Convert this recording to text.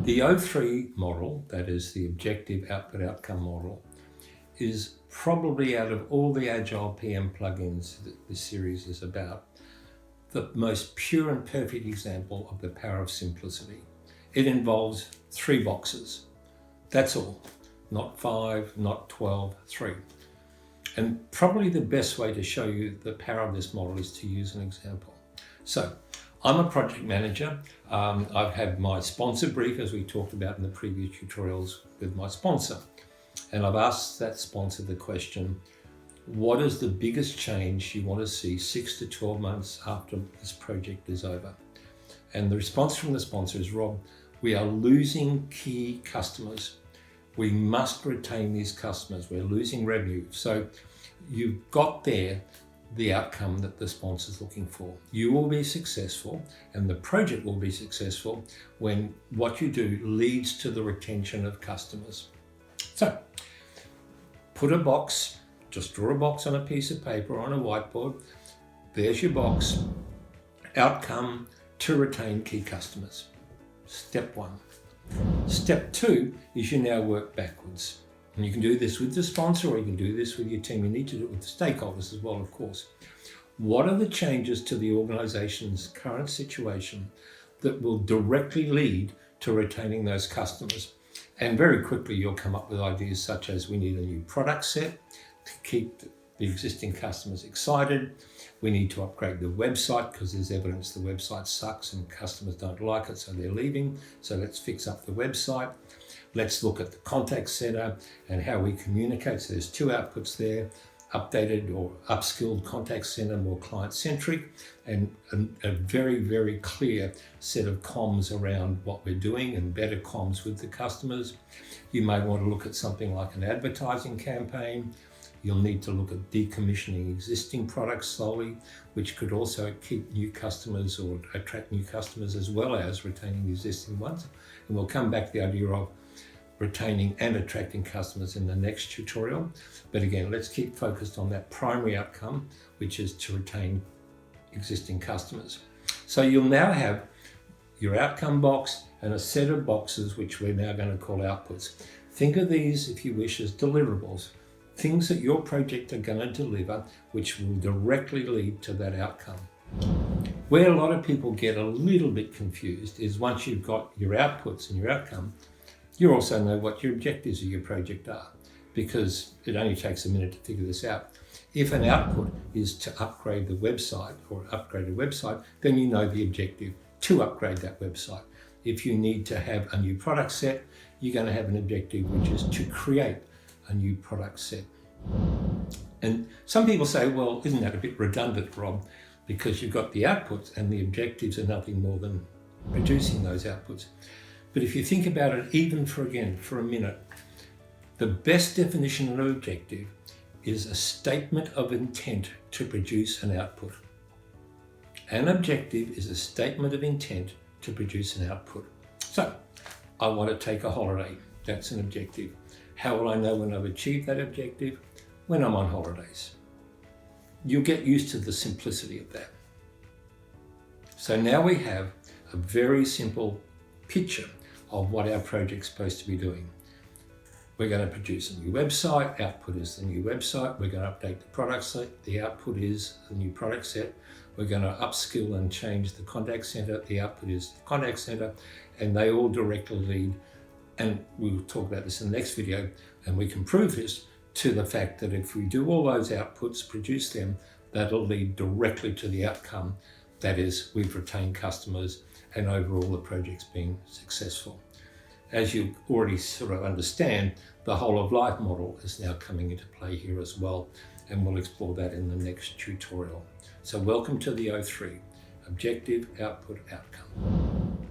The O3 model, that is the objective output outcome model, is probably out of all the Agile PM plugins that this series is about, the most pure and perfect example of the power of simplicity. It involves 3 boxes. That's all. Not 5, not 12, 3. And probably the best way to show you the power of this model is to use an example. So, I'm a project manager. I've had my sponsor brief, as we talked about in the previous tutorials, with my sponsor. And I've asked that sponsor the question, what is the biggest change you want to see 6 to 12 months after this project is over? And the response from the sponsor is, Rob, we are losing key customers. We must retain these customers. We're losing revenue. So you've got there the outcome that the sponsor is looking for. You will be successful and the project will be successful when what you do leads to the retention of customers. So put a box, just draw a box on a piece of paper on a whiteboard. There's your box. Outcome to retain key customers. Step 1. Step 2 is you now work backwards. And you can do this with the sponsor or you can do this with your team. You need to do it with the stakeholders as well, of course. What are the changes to the organization's current situation that will directly lead to retaining those customers? And very quickly you'll come up with ideas such as we need a new product set to keep the existing customers excited. We need to upgrade the website because there's evidence the website sucks and customers don't like it, so they're leaving. So let's fix up the website. Let's look at the contact center and how we communicate. So there's 2 outputs there, updated or upskilled contact center, more client-centric, and a very, very clear set of comms around what we're doing and better comms with the customers. You may want to look at something like an advertising campaign. You'll need to look at decommissioning existing products slowly, which could also keep new customers or attract new customers as well as retaining the existing ones. And we'll come back to the idea of retaining and attracting customers in the next tutorial. But again, let's keep focused on that primary outcome, which is to retain existing customers. So you'll now have your outcome box and a set of boxes, which we're now going to call outputs. Think of these, if you wish, as deliverables. Things that your project are going to deliver, which will directly lead to that outcome. Where a lot of people get a little bit confused is once you've got your outputs and your outcome, you also know what your objectives of your project are, because it only takes a minute to figure this out. If an output is to upgrade the website or upgrade a website, then you know the objective to upgrade that website. If you need to have a new product set, you're going to have an objective which is to create a new product set. And some people say, well, isn't that a bit redundant, Rob? Because you've got the outputs and the objectives are nothing more than producing those outputs. But if you think about it even for a minute, the best definition of an objective is a statement of intent to produce an output. An objective is a statement of intent to produce an output. So, I want to take a holiday. That's an objective. How will I know when I've achieved that objective? When I'm on holidays. You'll get used to the simplicity of that. So now we have a very simple picture of what our project's supposed to be doing. We're going to produce a new website. Output is the new website. We're going to update the product set. The output is the new product set. We're going to upskill and change the contact center. The output is the contact center, and they all directly lead, and we'll talk about this in the next video, and we can prove this, to the fact that if we do all those outputs, produce them, that'll lead directly to the outcome. That is, we've retained customers and overall the project's being successful. As you already sort of understand, the whole of life model is now coming into play here as well, and we'll explore that in the next tutorial. So welcome to the O3, Objective, Output, Outcome.